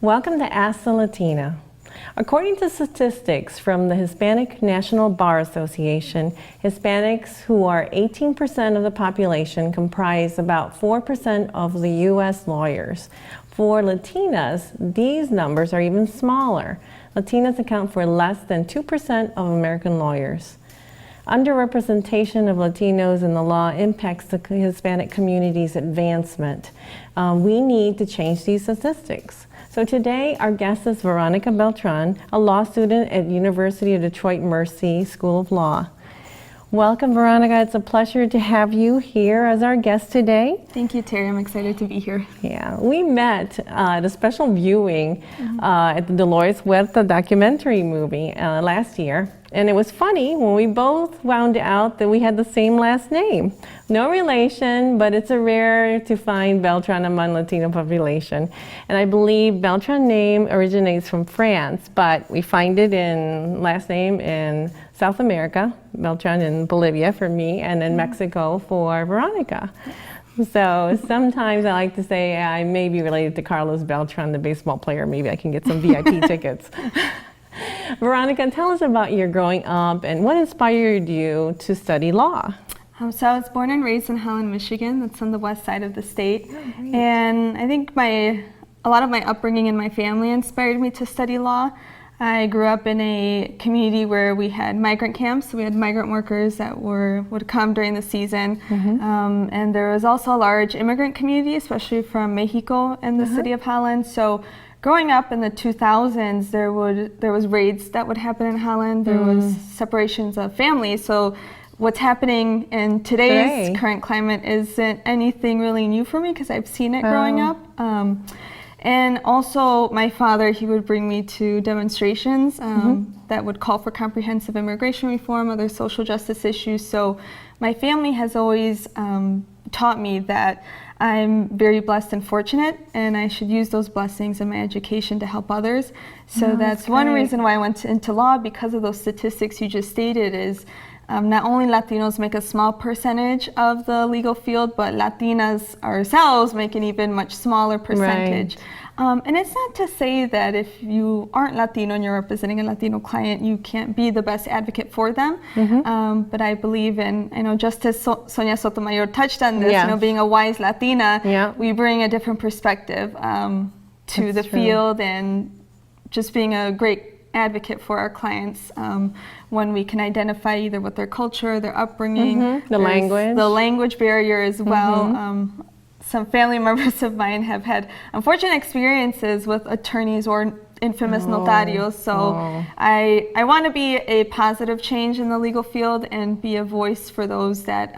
Welcome to Ask the Latina. According to statistics from the Hispanic National Bar Association, Hispanics, who are 18% of the population, comprise about 4% of the U.S. lawyers. For Latinas, these numbers are even smaller. Latinas account for less than 2% of American lawyers. Underrepresentation of Latinos in the law impacts the Hispanic community's advancement. We need to change these statistics. So today, our guest is Veronica Beltran, a law student at University of Detroit Mercy School of Law. Welcome, Veronica. It's a pleasure to have you here as our guest today. Thank you, Terry. I'm excited to be here. Yeah, we met at a special viewing at the Dolores Huerta documentary movie last year. And it was funny when we both found out that we had the same last name. No relation, but it's a rare to find Beltran among Latino population. And I believe Beltran name originates from France, but we find it in last name in South America, Beltran in Bolivia for me, and in Mexico for Veronica. So sometimes I like to say I may be related to Carlos Beltran, the baseball player. Maybe I can get some VIP tickets. Veronica, tell us about your growing up and what inspired you to study law? So I was born and raised in Holland, Michigan. That's on the west side of the state. And I think a lot of my upbringing in my family inspired me to study law. I grew up in a community where we had migrant camps. So we had migrant workers that would come during the season. And there was also a large immigrant community, especially from Mexico in the city of Holland. So growing up in the 2000s, there was raids that would happen in Holland. There was separations of families. So what's happening in today's current climate isn't anything really new for me because I've seen it growing up. And also my father, he would bring me to demonstrations that would call for comprehensive immigration reform, other social justice issues. So my family has always taught me that I'm very blessed and fortunate, and I should use those blessings in my education to help others. So that's one reason why I went into law, because of those statistics you just stated, is not only Latinos make a small percentage of the legal field, but Latinas ourselves make an even much smaller percentage. And it's not to say that if you aren't Latino and you're representing a Latino client, you can't be the best advocate for them. But I believe in, I know Justice Sonia Sotomayor touched on this, you know, being a wise Latina, we bring a different perspective to the field, and just being a great advocate for our clients when we can identify either with their culture, their upbringing, the language barrier as well. Some family members of mine have had unfortunate experiences with attorneys or infamous notarios, so I want to be a positive change in the legal field and be a voice for those that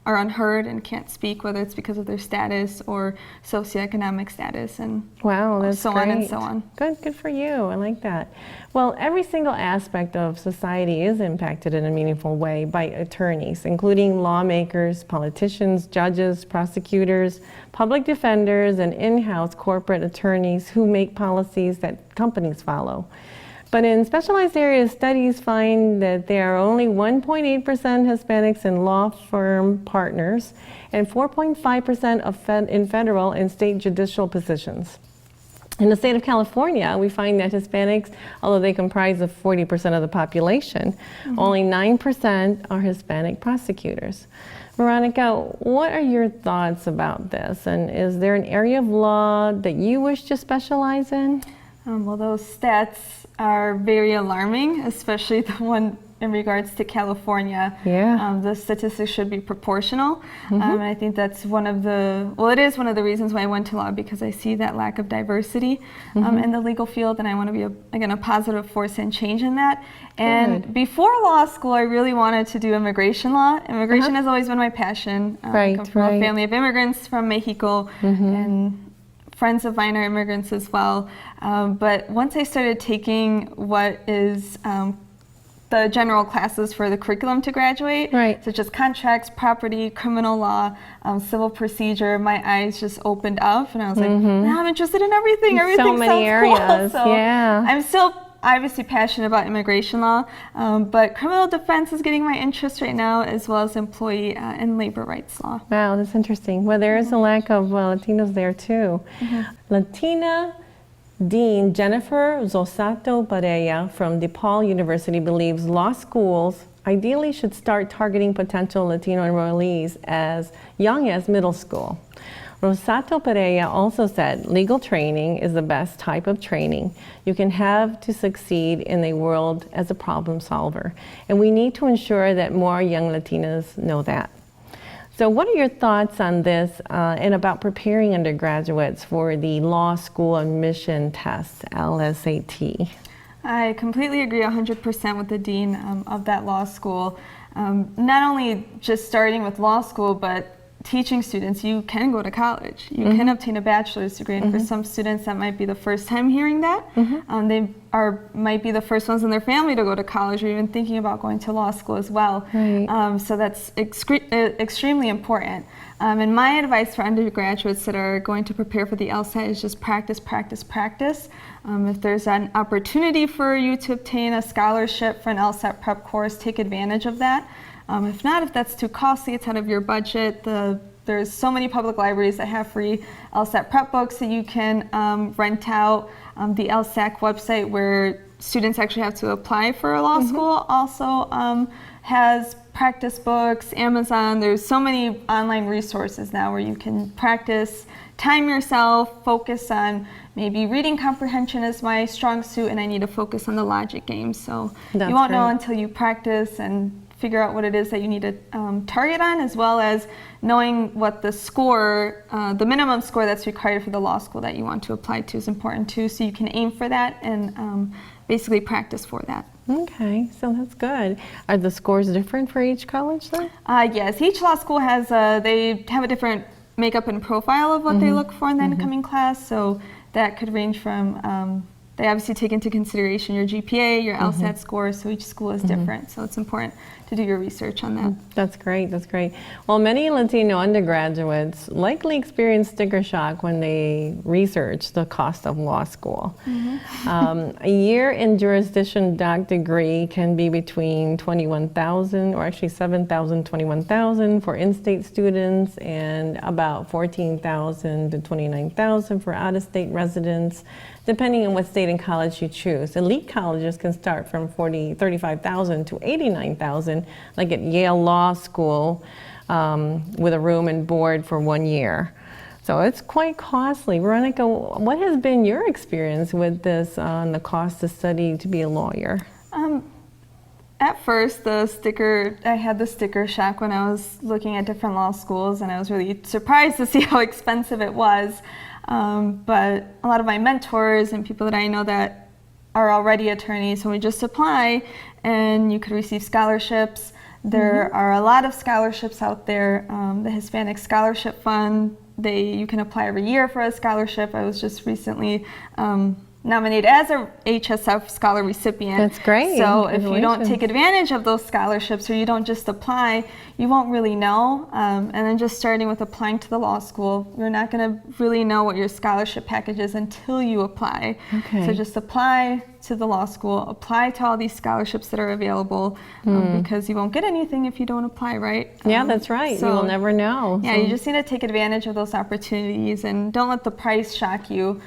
are unheard and can't speak, whether it's because of their status or socioeconomic status, and that's so great. on and so on. Good for you. I like that. Well, every single aspect of society is impacted in a meaningful way by attorneys, including lawmakers, politicians, judges, prosecutors, public defenders, and in-house corporate attorneys who make policies that companies follow. But in specialized areas, studies find that there are only 1.8% Hispanics in law firm partners and 4.5% in federal and state judicial positions. In the state of California, we find that Hispanics, although they comprise of 40% of the population, only 9% are Hispanic prosecutors. Veronica, what are your thoughts about this? And is there an area of law that you wish to specialize in? Well, those stats are very alarming, especially the one in regards to California. The statistics should be proportional. And I think that's it is one of the reasons why I went to law, because I see that lack of diversity in the legal field, and I want to be, a positive force and change in that. And before law school, I really wanted to do immigration law. Immigration has always been my passion. I come from a family of immigrants from Mexico, and friends of mine are immigrants as well. But once I started taking what is the general classes for the curriculum to graduate, such as contracts, property, criminal law, civil procedure, my eyes just opened up, and I was like, now I'm interested in everything. Everything so many areas. Cool. So I'm still obviously passionate about immigration law, but criminal defense is getting my interest right now, as well as employee and labor rights law. Wow, that's interesting. Well, there is a lack of Latinos there too. Latina Dean Jennifer Zosato Padilla from DePaul University believes law schools ideally should start targeting potential Latino enrollees as young as middle school. Rosato Pereira also said legal training is the best type of training you can have to succeed in the world as a problem solver. And we need to ensure that more young Latinas know that. So what are your thoughts on this and about preparing undergraduates for the law school admission test, LSAT? I completely agree 100% with the dean of that law school. Not only just starting with law school, but teaching students you can go to college. You can obtain a bachelor's degree, and for some students that might be the first time hearing that. They might be the first ones in their family to go to college, or even thinking about going to law school as well. Right. So that's extremely important. And my advice for undergraduates that are going to prepare for the LSAT is just practice, practice, practice. If there's an opportunity for you to obtain a scholarship for an LSAT prep course, take advantage of that. If not, if that's too costly, it's out of your budget, there's so many public libraries that have free LSAT prep books that you can rent out. The LSAC website, where students actually have to apply for a law school, also has practice books. Amazon, there's so many online resources now where you can practice, time yourself, focus on maybe reading comprehension is my strong suit and I need to focus on the logic game. So That's you won't know great. until you practice and figure out what it is that you need to target on, as well as knowing what the score, the minimum score that's required for the law school that you want to apply to is important too, so you can aim for that and basically practice for that. Okay, so that's good. Are the scores different for each college then? Yes, each law school has, they have a different makeup and profile of what they look for in the incoming class, so that could range from, they obviously take into consideration your GPA, your LSAT score, so each school is different, so it's important to do your research on that. That's great, that's great. Well, many Latino undergraduates likely experience sticker shock when they research the cost of law school. A year in jurisdiction doc degree can be between $21,000 or actually $7,000, $21,000 for in-state students and about $14,000 to $29,000 for out-of-state residents, depending on what state and college you choose. Elite colleges can start from $35,000 to $89,000, like at Yale Law School, with a room and board for 1 year. So it's quite costly. Veronica, what has been your experience with this on the cost to study to be a lawyer? At first, I had the sticker shock when I was looking at different law schools, and I was really surprised to see how expensive it was. But a lot of my mentors and people that I know that are already attorneys, when we just apply and you could receive scholarships. There are a lot of scholarships out there. The Hispanic Scholarship Fund, you can apply every year for a scholarship. I was just recently nominated as a HSF scholar recipient. That's great. So if you don't take advantage of those scholarships, or you don't just apply, you won't really know. And then just starting with applying to the law school, you're not going to really know what your scholarship package is until you apply. Okay. So just apply to the law school, apply to all these scholarships that are available, because you won't get anything if you don't apply, right? Yeah, that's right. So, you will never know. Yeah, you just need to take advantage of those opportunities and don't let the price shock you.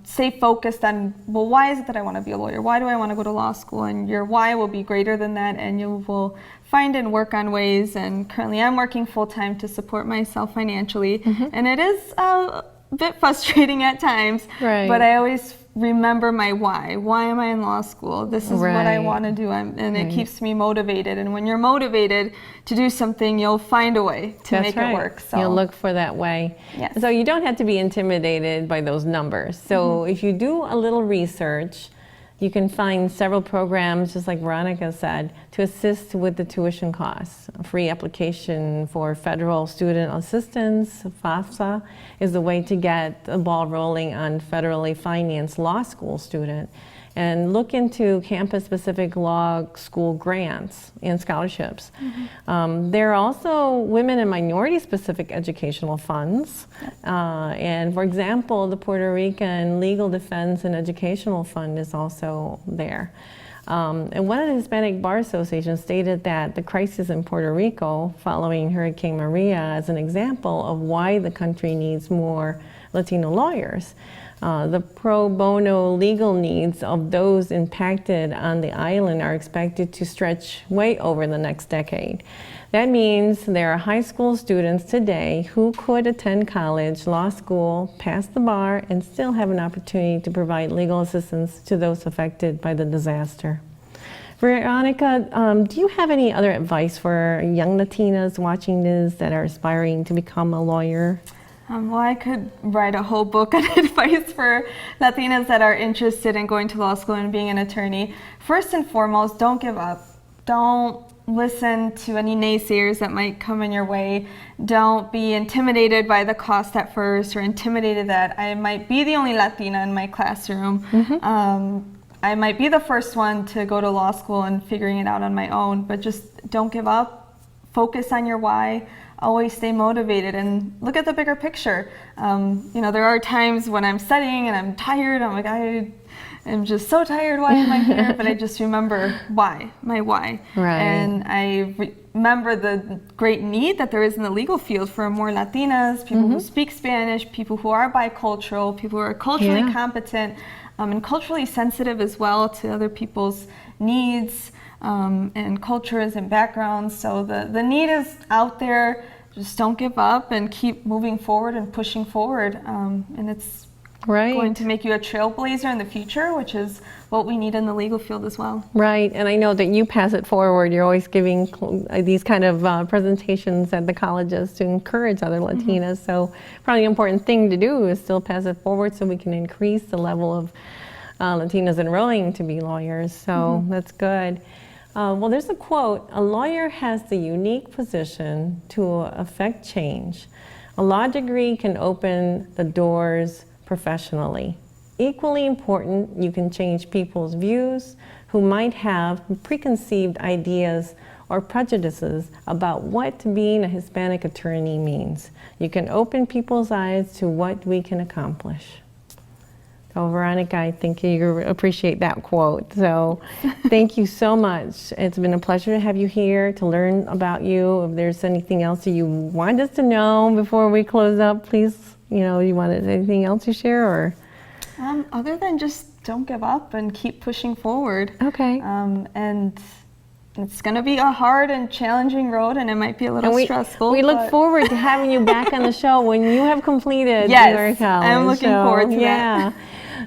Stay focused on, well, why is it that I want to be a lawyer? Why do I want to go to law school? And your why will be greater than that, and you will find and work on ways. And currently I'm working full-time to support myself financially, and it is a bit frustrating at times, Right. but I always remember my why. Why am I in law school? This is what I Right. want to do, and it keeps me motivated. And when you're motivated to do something, you'll find a way to make it work. So You'll look for that way. Yes. So you don't have to be intimidated by those numbers. So if you do a little research, you can find several programs, just like Veronica said, to assist with the tuition costs. A free application for federal student assistance, FAFSA, is the way to get the ball rolling on federally financed law school student. And look into campus-specific law school grants and scholarships. There are also women and minority-specific educational funds. And for example, the Puerto Rican Legal Defense and Educational Fund is also there. And one of the Hispanic Bar Associations stated that the crisis in Puerto Rico following Hurricane Maria is an example of why the country needs more Latino lawyers. The pro bono legal needs of those impacted on the island are expected to stretch way over the next decade. That means there are high school students today who could attend college, law school, pass the bar, and still have an opportunity to provide legal assistance to those affected by the disaster. Veronica, do you have any other advice for young Latinas watching this that are aspiring to become a lawyer? Well, I could write a whole book on advice for Latinas that are interested in going to law school and being an attorney. First and foremost, don't give up. Don't listen to any naysayers that might come in your way. Don't be intimidated by the cost at first, or intimidated that I might be the only Latina in my classroom. I might be the first one to go to law school and figuring it out on my own, but just don't give up. Focus on your why. Always stay motivated and look at the bigger picture. There are times when I'm studying and I'm tired. I'm like, I'm just so tired. Why am I here? But I just remember my why. Right. And I remember the great need that there is in the legal field for more Latinas, people who speak Spanish, people who are bicultural, people who are culturally competent, and culturally sensitive as well to other people's needs and cultures and backgrounds. So the need is out there. Just don't give up and keep moving forward and pushing forward. And it's going to make you a trailblazer in the future, which is what we need in the legal field as well. Right, and I know that you pass it forward. You're always giving these kind of presentations at the colleges to encourage other Latinas. So probably an important thing to do is still pass it forward so we can increase the level of Latinas enrolling to be lawyers. So that's good. Well, there's a quote: a lawyer has the unique position to affect change. A law degree can open the doors professionally. Equally important, you can change people's views who might have preconceived ideas or prejudices about what being a Hispanic attorney means. You can open people's eyes to what we can accomplish. So Veronica, I think you appreciate that quote. So thank you so much. It's been a pleasure to have you here to learn about you. If there's anything else that you want us to know before we close up, please, you wanted anything else to share, or? Other than just don't give up and keep pushing forward. Okay. And it's going to be a hard and challenging road, and it might be a little stressful. We look forward to having you back on the show when you have completed your college. I'm looking forward to that.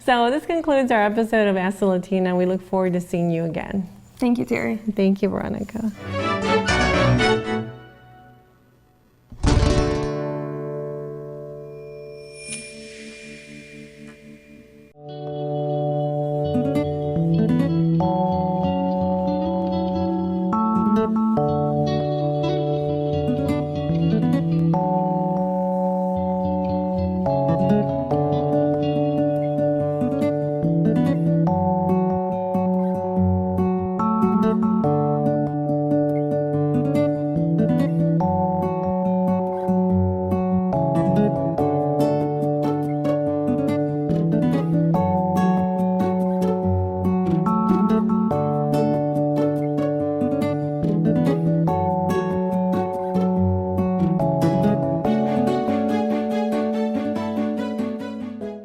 So this concludes our episode of Ask the Latina. We look forward to seeing you again. Thank you, Terry. Thank you, Veronica.